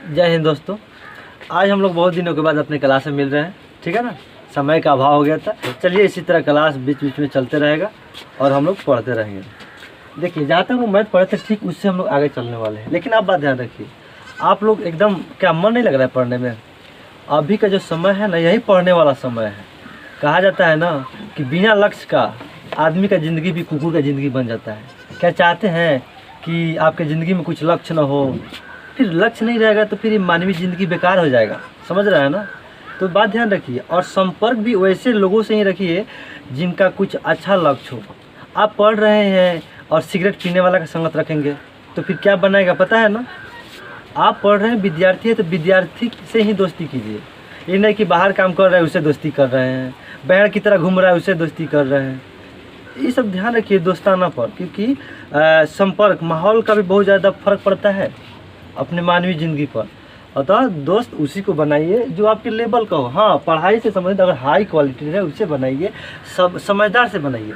जय हिंद दोस्तों। आज हम लोग बहुत दिनों के बाद अपने क्लास में मिल रहे हैं, ठीक है ना। समय का अभाव हो गया था। चलिए इसी तरह क्लास बीच बीच में चलते रहेगा और हम लोग पढ़ते रहेंगे। देखिए, जहाँ तक हम मैथ पढ़े थे ठीक उससे हम लोग आगे चलने वाले हैं। लेकिन आप बात ध्यान रखिए, आप लोग एकदम क्या मन नहीं लग रहा है पढ़ने में? अभी का जो समय है ना, यही पढ़ने वाला समय है। कहा जाता है ना कि बिना लक्ष्य का आदमी का ज़िंदगी भी कुकुर का ज़िंदगी बन जाता है। क्या चाहते हैं कि आपके ज़िंदगी में कुछ लक्ष्य ना हो? फिर लक्ष्य नहीं रहेगा तो फिर मानवीय ज़िंदगी बेकार हो जाएगा, समझ रहे हैं ना। तो बात ध्यान रखिए और संपर्क भी वैसे लोगों से ही रखिए जिनका कुछ अच्छा लक्ष्य हो। आप पढ़ रहे हैं और सिगरेट पीने वाला का संगत रखेंगे तो फिर क्या बनाएगा पता है ना। आप पढ़ रहे हैं, विद्यार्थी है तो विद्यार्थी से ही दोस्ती कीजिए। ये नहीं कि बाहर काम कर रहे हैं उससे दोस्ती कर रहे हैं, बहन की तरह घूम रहा है उससे दोस्ती कर रहे हैं। ये सब ध्यान रखिए दोस्ताना पर, क्योंकि संपर्क माहौल का भी बहुत ज़्यादा फर्क पड़ता है अपने मानवीय ज़िंदगी पर। अतः दोस्त उसी को बनाइए जो आपके लेवल का हो। हाँ, पढ़ाई से संबंधित अगर हाई क्वालिटी है उससे बनाइए, सब समझदार से बनाइए,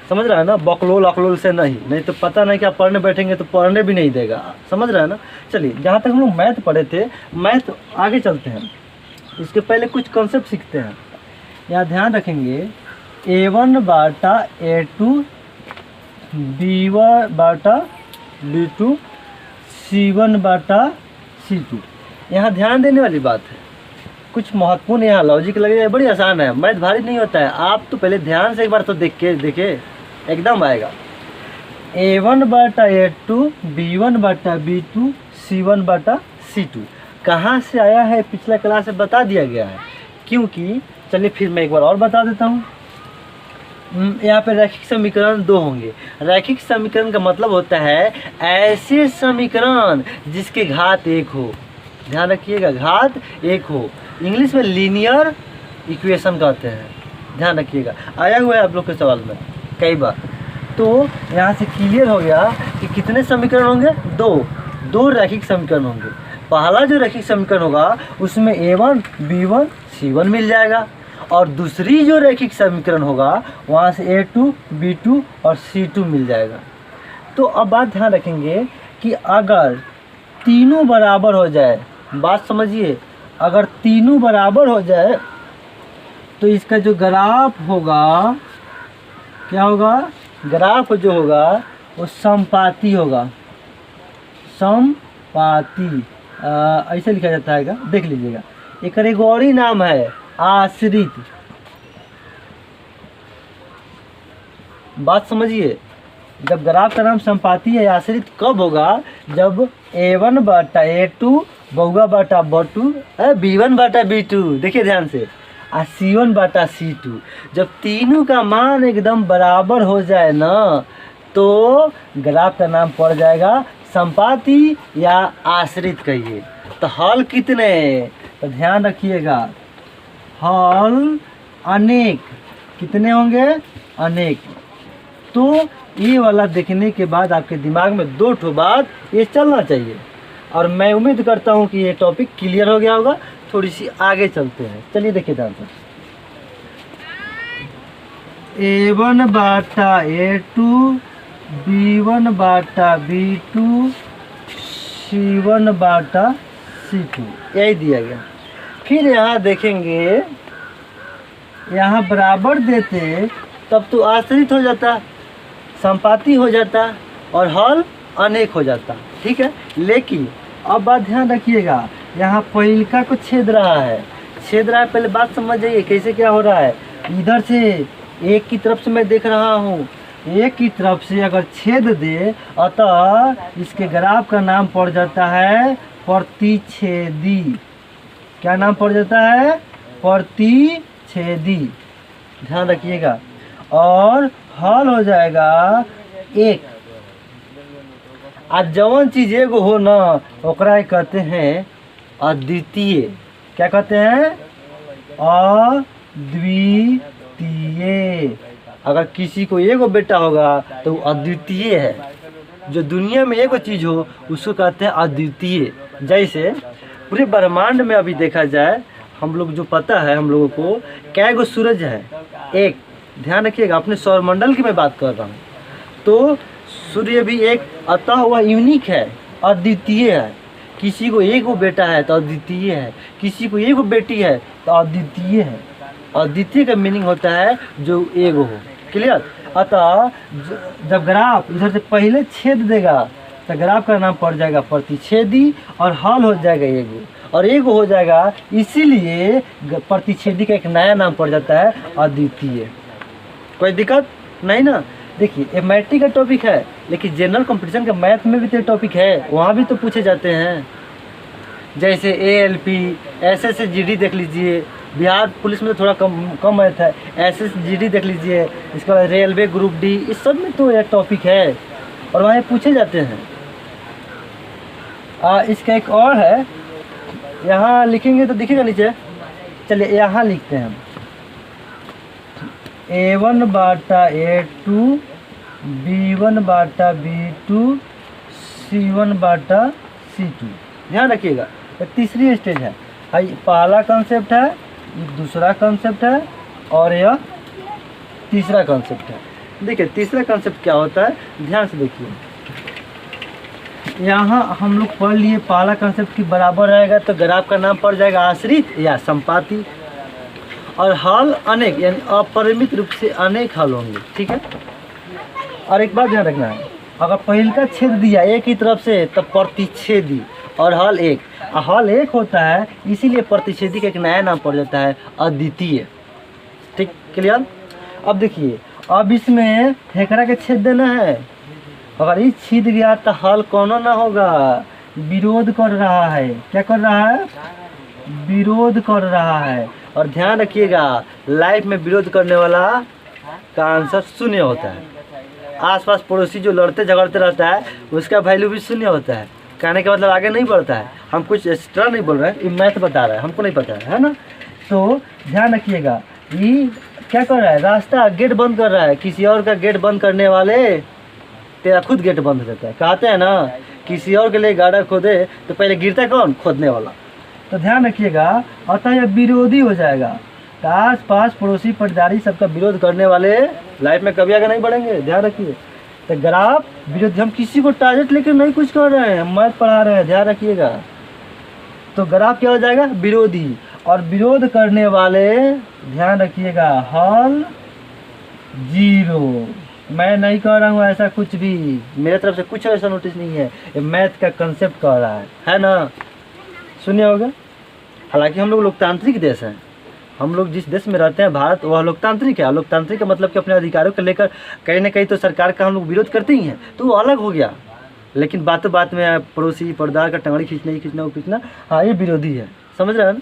समझ रहा है ना। बकलोल अकलोल से नहीं तो पता नहीं कि आप पढ़ने बैठेंगे तो पढ़ने भी नहीं देगा, समझ रहा है ना। चलिए, जहाँ तक हम लोग मैथ पढ़े थे, मैथ आगे चलते हैं। इसके पहले कुछ कॉन्सेप्ट सीखते हैं। यहाँ ध्यान रखेंगे, A1 बाटा A2 B1 बाटा B2 C1 बाटा C2। यहाँ ध्यान देने वाली बात है, कुछ महत्वपूर्ण यहाँ लॉजिक लगेगा। बड़ी आसान है, मैथ भारी नहीं होता है। आप तो पहले ध्यान से एक बार तो देखे एकदम आएगा। A1 बाटा A2 B1 बाटा B2 C1 बाटा C2 कहाँ से आया है पिछला क्लास में बता दिया गया है। क्योंकि चलिए फिर मैं एक बार और बता देता हूँ। यहाँ पे रैखिक समीकरण दो होंगे। रैखिक समीकरण का मतलब होता है ऐसे समीकरण जिसके घात एक हो। ध्यान रखिएगा, घात एक हो। इंग्लिश में लीनियर इक्वेशन कहते हैं, ध्यान रखिएगा। आया हुआ है आप लोग के सवाल में कई बार। तो यहाँ से क्लियर हो गया कि कितने समीकरण होंगे? दो रैखिक समीकरण होंगे। पहला जो रैखिक समीकरण होगा उसमें A1 B1 C1 मिल जाएगा, और दूसरी जो रैखिक समीकरण होगा वहाँ से A2 B2 और C2 मिल जाएगा। तो अब बात ध्यान रखेंगे कि अगर तीनों बराबर हो जाए, बात समझिए, अगर तीनों बराबर हो जाए तो इसका जो ग्राफ होगा क्या होगा? ग्राफ जो होगा वो समपाती होगा। समपाती ऐसे लिखा जाता है, देख लीजिएगा। एक और ही नाम है आश्रित। बात समझिए, जब ग्राफ का नाम संपाती है, आश्रित कब होगा? जब A1 बाटा A2 बउआ बाटा B2 B1 बाटा B2, देखिए ध्यान से, और C1 बाटा C2। जब तीनों का मान एकदम बराबर हो जाए ना तो ग्राफ का नाम पड़ जाएगा संपाती या आश्रित कहिए। तो हल कितने? तो ध्यान रखिएगा, हल अनेक। कितने होंगे? अनेक। तो ये वाला देखने के बाद आपके दिमाग में दो ठो बात ये चलना चाहिए, और मैं उम्मीद करता हूँ कि ये टॉपिक क्लियर हो गया होगा। थोड़ी सी आगे चलते हैं, चलिए देखिए ध्यान से। A1 बाटा A2 B1 बाटा B2 C1 बाटा C2, यही दिया गया। फिर यहाँ देखेंगे, यहाँ बराबर देते तब तो आश्रित हो जाता, संपाती हो जाता और हल अनेक हो जाता, ठीक है। लेकिन अब बात ध्यान रखिएगा, यहाँ पहिलका को छेद रहा है। पहले बात समझ जाइए कैसे क्या हो रहा है। इधर से एक की तरफ से मैं देख रहा हूँ, एक की तरफ से अगर छेद दे अतः इसके ग्राफ का नाम पड़ जाता है प्रतिच्छेदी। क्या नाम पड़ जाता है? प्रतिच्छेदी, ध्यान रखिएगा। और हल हो जाएगा एक। आज जवन चीज एगो हो ना ओकरा कहते हैं अद्वितीय। क्या कहते हैं? अद्वितीय। अगर किसी को एगो बेटा होगा तो वो अद्वितीय है। जो दुनिया में एगो चीज हो उसको कहते हैं अद्वितीय। जैसे पूरे ब्रह्मांड में अभी देखा जाए, हम लोग जो पता है हम लोगों को, क्या गो सूरज है? एक। ध्यान रखिएगा, अपने सौरमंडल की मैं बात कर रहा हूँ। तो सूर्य भी एक, अतः वह यूनिक है, अद्वितीय है। किसी को एक वो बेटा है तो अद्वितीय है, किसी को एक वो बेटी है तो अद्वितीय है। अद्वितीय का मीनिंग होता है जो एक हो। क्लियर। अतः जब ग्राफ इधर से पहले छेद देगा तो ग्राफ का नाम पड़ जाएगा प्रतिच्छेदी और हल हो जाएगा एगो, और एगो हो जाएगा, इसीलिए प्रतिच्छेदी का एक नया नाम पड़ जाता है अद्वितीय। कोई दिक्कत नहीं ना। देखिए ये मैट्रिक का टॉपिक है, लेकिन जनरल कंपटीशन का मैथ में भी तो टॉपिक है, वहाँ भी तो पूछे जाते हैं। जैसे ALP, SSGD देख लीजिए, बिहार पुलिस में तो थोड़ा कम मैथ है, SSGD देख लीजिए, इसके बाद रेलवे ग्रुप D, इस सब में तो यह टॉपिक है और वहाँ पूछे जाते हैं। इसका एक और है, यहाँ लिखेंगे तो दिखेगा नीचे, चलिए यहाँ लिखते हैं A1 बाटा A2 B1 बाटा B2 C1 बाटा C2। ध्यान रखिएगा ये तीसरी स्टेज है। पहला कॉन्सेप्ट है, ये दूसरा कॉन्सेप्ट है और यह तीसरा कॉन्सेप्ट है। देखिए तीसरा कॉन्सेप्ट क्या होता है, ध्यान से देखिए। यहाँ हम लोग पढ़ लिए पहला कॉन्सेप्ट की बराबर रहेगा तो ग्राफ का नाम पड़ जाएगा आश्रित या संपाती, और हल अनेक यानी अपरिमित रूप से अनेक हल होंगे। ठीक है। और एक बात ध्यान रखना है, अगर पहले का छेद दिया एक ही तरफ से तब प्रतिच्छेदी और हल एक, हल एक होता है इसीलिए प्रतिच्छेदी का एक नया नाम पड़ जाता है अद्वितीय। ठीक, क्लियर। अब देखिए, अब इसमें ठेकरा के छेद देना है, अगर ये छीद गया तो हल कौन ना होगा, विरोध कर रहा है। क्या कर रहा है, विरोध कर रहा है। और ध्यान रखिएगा लाइफ में विरोध करने वाला का आंसर शून्य होता है। आसपास पड़ोसी जो लड़ते झगड़ते रहता है उसका वैल्यू भी शून्य होता है। कहने का मतलब आगे नहीं बढ़ता है। हम कुछ एक्स्ट्रा नहीं बोल रहे हैं, ये मैथ बता रहा है, हमको नहीं पता है ना। तो ध्यान रखिएगा, ये क्या कर रहा है, रास्ता गेट बंद कर रहा है। किसी और का गेट बंद करने वाले तेरा खुद गेट बंद हो जाता है। कहते हैं ना, किसी और के लिए गाड़ा खोदे तो पहले गिरता कौन, खोदने वाला। तो ध्यान रखिएगा, अतः यह विरोधी हो जाएगा। तो आस पास पड़ोसी पटदारी सबका विरोध करने वाले लाइफ में कभी आगे नहीं बढ़ेंगे। ध्यान रखिए। तो ग्राफ विरोधी, हम किसी को टारगेट लेकर नहीं कुछ कर रहे हैं, हम मैथ पढ़ा रहे हैं, ध्यान रखिएगा। तो ग्राफ क्या हो जाएगा, विरोधी, और विरोध करने वाले ध्यान रखिएगा हल जीरो। मैं नहीं कह रहा हूँ ऐसा कुछ भी, मेरे तरफ से कुछ ऐसा नोटिस नहीं है, ये मैथ का कंसेप्ट कह रहा है ना। सुनिए होगा। हालांकि हम लोग लोकतांत्रिक देश हैं, हम लोग जिस देश में रहते हैं भारत, वह लोकतांत्रिक है। लोकतांत्रिक का मतलब कि अपने अधिकारों को लेकर कहीं ना कहीं तो सरकार का हम लोग विरोध करते ही हैं, तो वो अलग हो गया। लेकिन बातों बात में पड़ोसी पर्दार का टंगड़ी खींचना ही खींचना वो खींचना, हाँ ये विरोधी है। समझ रहे हैं ना।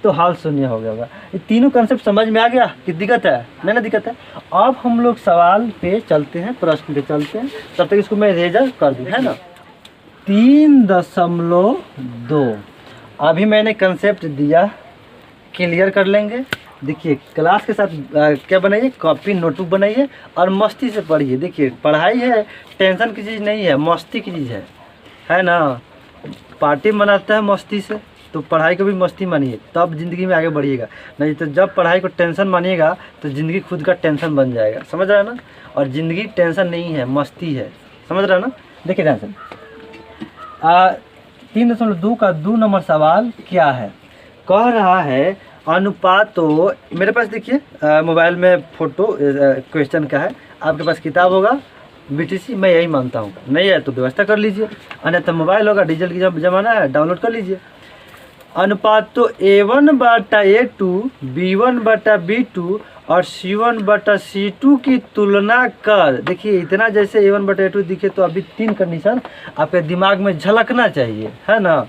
तो हाल शून्य हो गया होगा। ये तीनों कंसेप्ट समझ में आ गया कि दिक्कत है नहीं ना, दिक्कत है। अब हम लोग सवाल पे चलते हैं, प्रश्न पे चलते हैं। तब तक इसको मैं इरेजर कर दूँ, है ना। 3.2 अभी मैंने कंसेप्ट दिया, क्लियर कर लेंगे। देखिए क्लास के साथ क्या बनाइए, कॉपी नोटबुक बनाइए और मस्ती से पढ़िए। देखिए पढ़ाई है, टेंशन की चीज़ नहीं है, मस्ती की चीज़ है ना। पार्टी मनाता है मस्ती से, तो पढ़ाई को भी मस्ती मानिए, तब ज़िंदगी में आगे बढ़िएगा। नहीं तो जब पढ़ाई को टेंशन मानिएगा तो ज़िंदगी खुद का टेंशन बन जाएगा। समझ रहा है ना। और ज़िंदगी टेंशन नहीं है, मस्ती है। समझ रहा है ना। देखिए टेंशन 3.2 का 2 नंबर सवाल क्या है, कह रहा है अनुपात। तो मेरे पास देखिए मोबाइल में फ़ोटो क्वेश्चन का है, आपके पास किताब होगा BTC, मैं यही मानता हूँ। नहीं है तो व्यवस्था कर लीजिए, अन्यथा मोबाइल होगा, डिजिटल की जब ज़माना है, डाउनलोड कर लीजिए। अनुपात तो A1 बटा A2 B1 बटा B2 और C1 बटा C2 की तुलना कर। देखिए इतना जैसे A1 बटा A2 दिखे तो अभी 3 कंडीशन आपके दिमाग में झलकना चाहिए, है ना।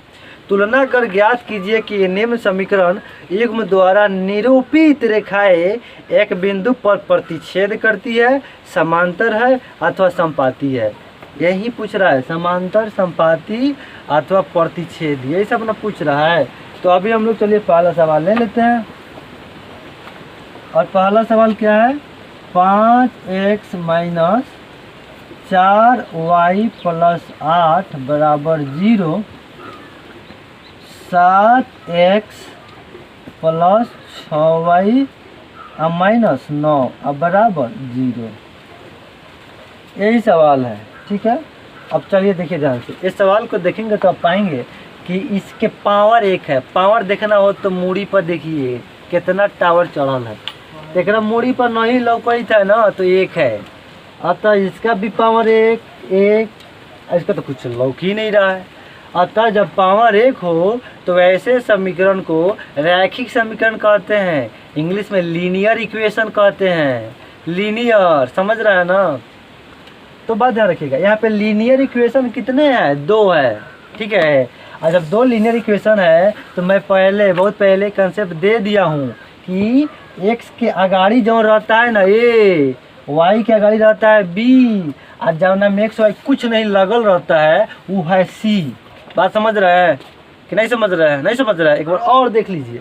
तुलना कर ज्ञात कीजिए कि निम्न समीकरण युग्म द्वारा निरूपित रेखाएं एक बिंदु पर प्रतिच्छेद करती है, समांतर है अथवा संपाती है। यही पूछ रहा है, समांतर, संपाती अथवा प्रतिच्छेद, यही सब ना पूछ रहा है। तो अभी हम लोग चलिए पहला सवाल ले लेते हैं। और पहला सवाल क्या है, 5x माइनस 4y प्लस 8 बराबर 0, 7x प्लस 6y माइनस 9 बराबर 0। यही सवाल है, ठीक है। अब चलिए देखिए ध्यान से, इस सवाल को देखेंगे तो आप पाएंगे कि इसके पावर 1 है। पावर देखना हो तो मूड़ी पर देखिए कितना टावर चढ़ल है, एक मूड़ी पर नहीं लौकता है ना, तो 1 है। अतः इसका भी पावर 1, इसका तो कुछ लौक ही नहीं रहा है। अतः जब पावर 1 हो तो ऐसे समीकरण को रैखिक समीकरण कहते हैं, इंग्लिश में लीनियर इक्वेशन कहते हैं। लीनियर, समझ रहा है ना। तो बात ध्यान रखिएगा, यहाँ पे लीनियर इक्वेशन कितने हैं? 2 है, ठीक है। और जब 2 लीनियर इक्वेशन है तो मैं बहुत पहले कंसेप्ट दे दिया हूँ कि x के आगाड़ी जो रहता है ना a, y के आगाड़ी रहता है b, और जब ना में x y कुछ नहीं लगल रहता है वो है c। बात समझ रहा है कि नहीं समझ रहा है? नहीं समझ रहा है, एक बार और देख लीजिए।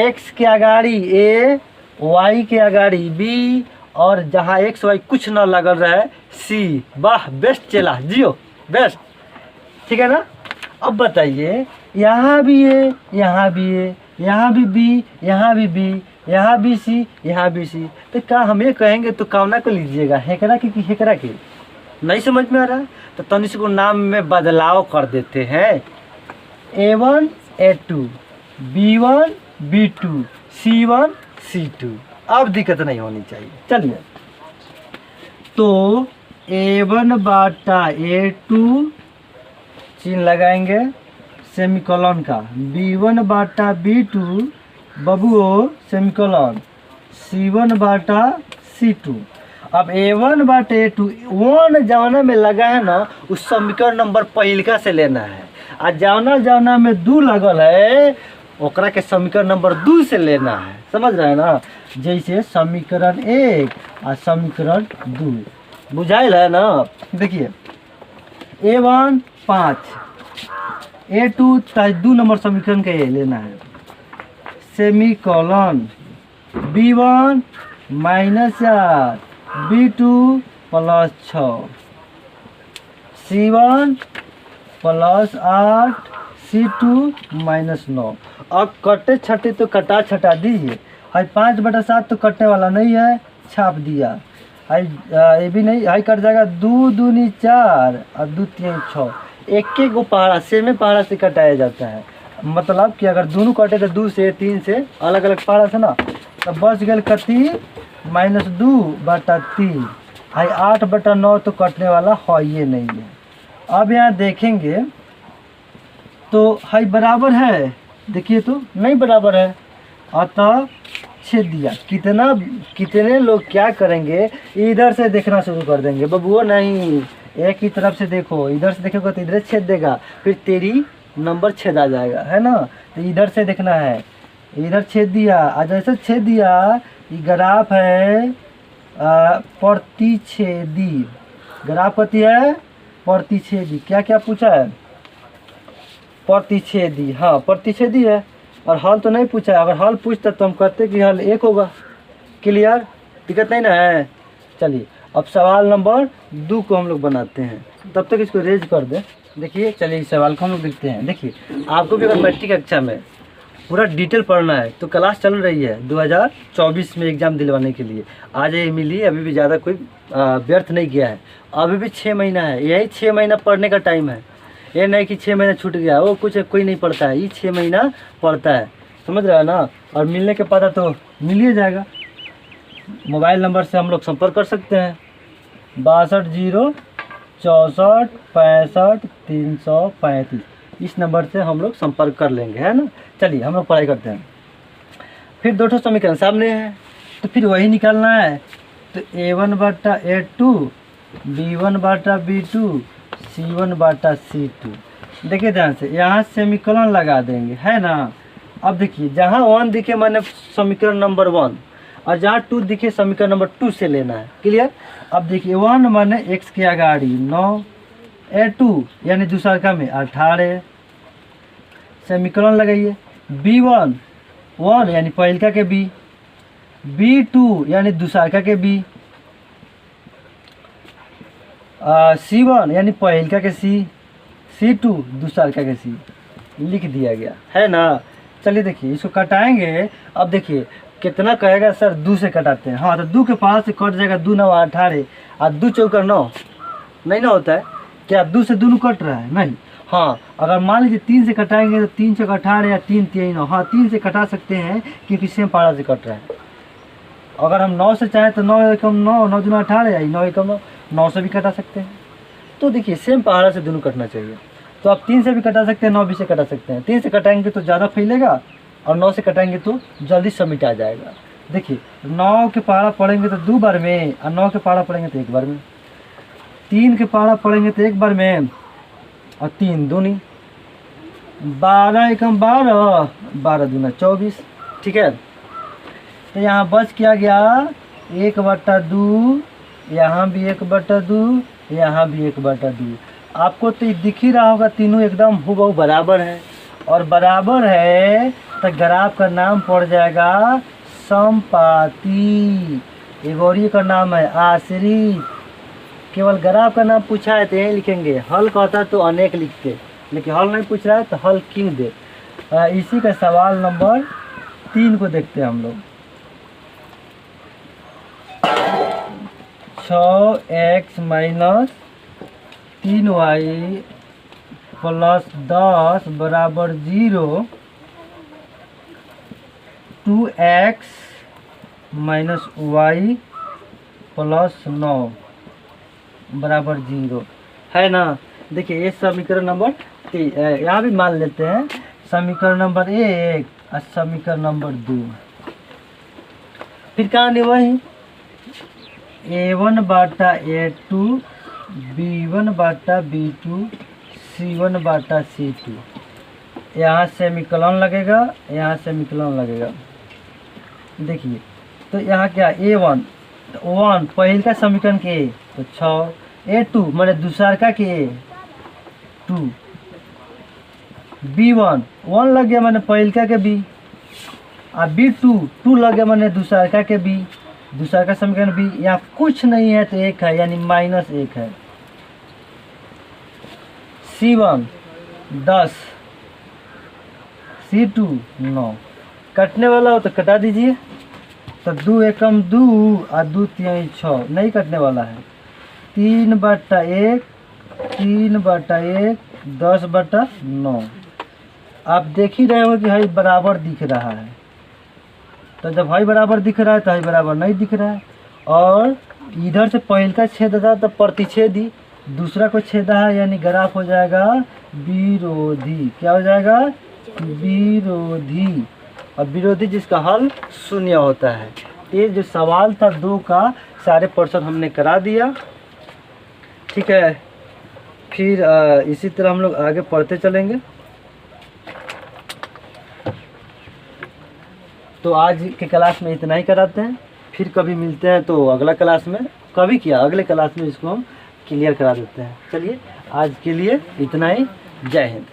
x के आगाड़ी a, y के आगाड़ी b, और जहाँ x y कुछ ना लगल रहा है c। वाह, बेस्ट चला जियो, बेस्ट, ठीक है ना। अब बताइए, यहाँ भी है, यहाँ भी है, यहाँ भी b, यहाँ भी b, यहाँ भी c, यहाँ भी c। तो क्या हम ये कहेंगे तो कामना को लीजिएगा, हेकरा के कि हेकरा के? नहीं समझ में आ रहा है तो तनिष को नाम में बदलाव कर देते हैं। a1 a2, b1 b2, c1 c2। अब दिक्कत नहीं होनी चाहिए। चलिए, तो a1 बाटा a2 चिन्ह लगाएंगे सेमीकोलन का, b1 बाटा b2 बबुओ सेमीकोलन, c1 बाटा c2। अब a1 बाटा a2 1 जवना में लगा है ना, उस समीकरण नंबर पहिलका से लेना है, और जवना में 2 लगल है ओकरा के समीकरण नंबर 2 से लेना है। समझ रहे हैं ना। जैसे समीकरण 1 और समीकरण 2 बुझाइल है ना। देखिए, a1 5, a2 2 नंबर समीकरण के लेना है, semicolon b1 -4, b2 +6, c1 +8, c2 -9। अब कटे छटे तो कटा छटा दीजिए। 5/7 तो कटने वाला नहीं है, छाप दिया। ये भी नहीं, हाई कट जाएगा, 2 दूनी 4 और 2 3 6। एक गो पहाड़ा सेमे पहाड़ा से कटाया जाता है। मतलब कि अगर दोनों कटे तो 2 से 3 से अलग अलग पहाड़ा से ना, तो बच गए कती -2/3। 8/9 तो कटने वाला है ये नहीं है। अब यहाँ देखेंगे तो हाई बराबर है, देखिए तो नहीं बराबर है, अतः छेद दिया। कितने लोग क्या करेंगे, इधर से देखना शुरू कर देंगे। बबुओ नहीं, एक ही तरफ से देखो, इधर से देखोगे तो इधर छेद देगा, फिर तेरी नंबर छेद आ जाएगा, है ना। तो इधर से देखना है, इधर छेद दिया, और जैसे छेद दिया ये ग्राफ है प्रतिच्छेदी। ग्राफ कती है? प्रतिच्छेदी। क्या क्या पूछा है? प्रतिच्छेदी, हाँ प्रतिच्छेदी है। और हल तो नहीं पूछा है, अगर हल पूछता तो हम कहते कि हल 1 होगा। क्लियर, दिक्कत नहीं ना है। चलिए, अब सवाल नंबर 2 को हम लोग बनाते हैं, तब तक इसको रेज कर दे। देखिए, चलिए इस सवाल को हम लोग देखते हैं। देखिए, आपको भी अगर मैट्रिक कक्षा में पूरा डिटेल पढ़ना है तो क्लास चल रही है 2024 में एग्ज़ाम दिलवाने के लिए। आज ये मिली, अभी भी ज़्यादा कोई व्यर्थ नहीं किया है, अभी भी 6 महीना है। यही 6 महीना पढ़ने का टाइम है, ये नहीं कि 6 महीना छूट गया, वो कुछ कोई नहीं पढ़ता है, ये 6 महीना पढ़ता है। समझ रहा है ना। और मिलने के पता तो मिल ही जाएगा। मोबाइल नंबर से हम लोग संपर्क कर सकते हैं, 62 064 65 335। इस नंबर से हम लोग संपर्क कर लेंगे, है ना। चलिए हम लोग पढ़ाई करते हैं। फिर 2 समीकरण सामने है, तो फिर वही निकालना है। तो a1 बाटा a2, b1 बाटा b2, c1 बाटा c2। देखिए ध्यान से, यहाँ सेमीकोलन लगा देंगे, है ना। अब देखिए, जहाँ 1 दिखे मैंने समीकरण नंबर 1, और जहाँ 2 दिखे समीकरण नंबर 2 से लेना है। क्लियर। अब देखिए, 1 माने x के आगाड़ी 9, a2 यानी दूसरा में 18, सेमीकोलन लगाइए। b1 1 यानी पहिलका के b, b2 यानी दूसरा के b, c1 यानी पहिलका के c, c2 दूसरा के c। लिख दिया गया, है ना। चलिए देखिए, इसको कटाएंगे। अब देखिए कितना कहेगा सर, 2 से कटाते हैं। हाँ, तो 2 के पास से कट जाएगा, 2 9 18, और 2 चौका 9 नहीं ना होता है, क्या 2 से दोनों कट रहा है? नहीं। हाँ, अगर मान लीजिए 3 से कटाएंगे तो 3 चौक 18 या 3 3 9। हाँ, 3 से कटा सकते हैं क्योंकि सेम पहाड़ा से कट रहा है। अगर हम 9 से चाहें तो 9 एकम 9, 9 दूना 18 या 9 एकम 9 से भी कटा सकते हैं। तो देखिए सेम पहाड़ा से दोनों कटना चाहिए। तो आप 3 से भी कटा सकते हैं, 9 भी से कटा सकते हैं। 3 से कटाएंगे तो ज़्यादा फैलेगा और 9 से कटाएंगे तो जल्दी समिट आ जाएगा। देखिए 9 के पहाड़ा पड़ेंगे तो 2 बार में, और 9 के पहाड़ा पड़ेंगे तो 1 बार में। 3 के पहाड़ा पड़ेंगे तो 1 बार में, और 3 दूनी 12 एकम 12, 12 दूना 24। ठीक है, तो यहाँ बच क्या गया 1/2, यहाँ भी 1/2, यहाँ भी 1/2। आपको तो दिख ही रहा होगा तीनों एकदम हूबहू बराबर है, और बराबर है तो ग्राफ का नाम पड़ जाएगा समपाती। एक और ये का नाम है आश्रित। केवल ग्राफ का नाम पूछा है तो यही लिखेंगे, हल कहता तो अनेक लिखते, लेकिन हल नहीं पूछ रहा है तो हल क्यों दे। इसी का सवाल नंबर 3 को देखते हैं हम लोग। 6x माइनस 3y प्लस 10 बराबर 0, 2x माइनस y प्लस 9 बराबर 0 है ना। देखिए ये समीकरण नंबर 3, यहाँ भी मान लेते हैं समीकरण नंबर 1 और समीकरण नंबर 2। फिर कहानी वही a1/a2, b1/b2, c1/c2। यहाँ सेमीकोलन लगेगा, यहाँ सेमीकोलन लगेगा। देखिए तो यहाँ क्या a1 तो 1 पहल का समीकरण के a तो 6, a2 मैंने दूसरा का के a 2, b1 1 लग गया मैंने पहल का के b, और b2 2 लग गया मैंने दूसरा का के b, दूसरा का समीकरण b। यहाँ कुछ नहीं है तो 1 है यानी -1 है। c1 10, c2 9। कटने वाला हो तो कटा दीजिए, तो 2 एकम 2 और 2 3 6। नहीं कटने वाला है 3/1, 3/1, 10/9। आप देख ही रहे हो कि भाई बराबर दिख रहा है। तो जब भाई बराबर दिख रहा है तो भाई बराबर नहीं दिख रहा है। और इधर से पहल का छेद था तो प्रतिच्छेदी, दूसरा को छेदा है यानी ग्राफ हो जाएगा विरोधी। क्या हो जाएगा? विरोधी। और विरोधी जिसका हल 0 होता है। ये जो सवाल था 2 का सारे पर्सन हमने करा दिया। ठीक है, फिर इसी तरह हम लोग आगे पढ़ते चलेंगे। तो आज के क्लास में इतना ही कराते हैं, फिर कभी मिलते हैं तो अगला क्लास में, कभी क्या अगले क्लास में इसको हम क्लियर करा देते हैं। चलिए आज के लिए इतना ही। जय हिंद।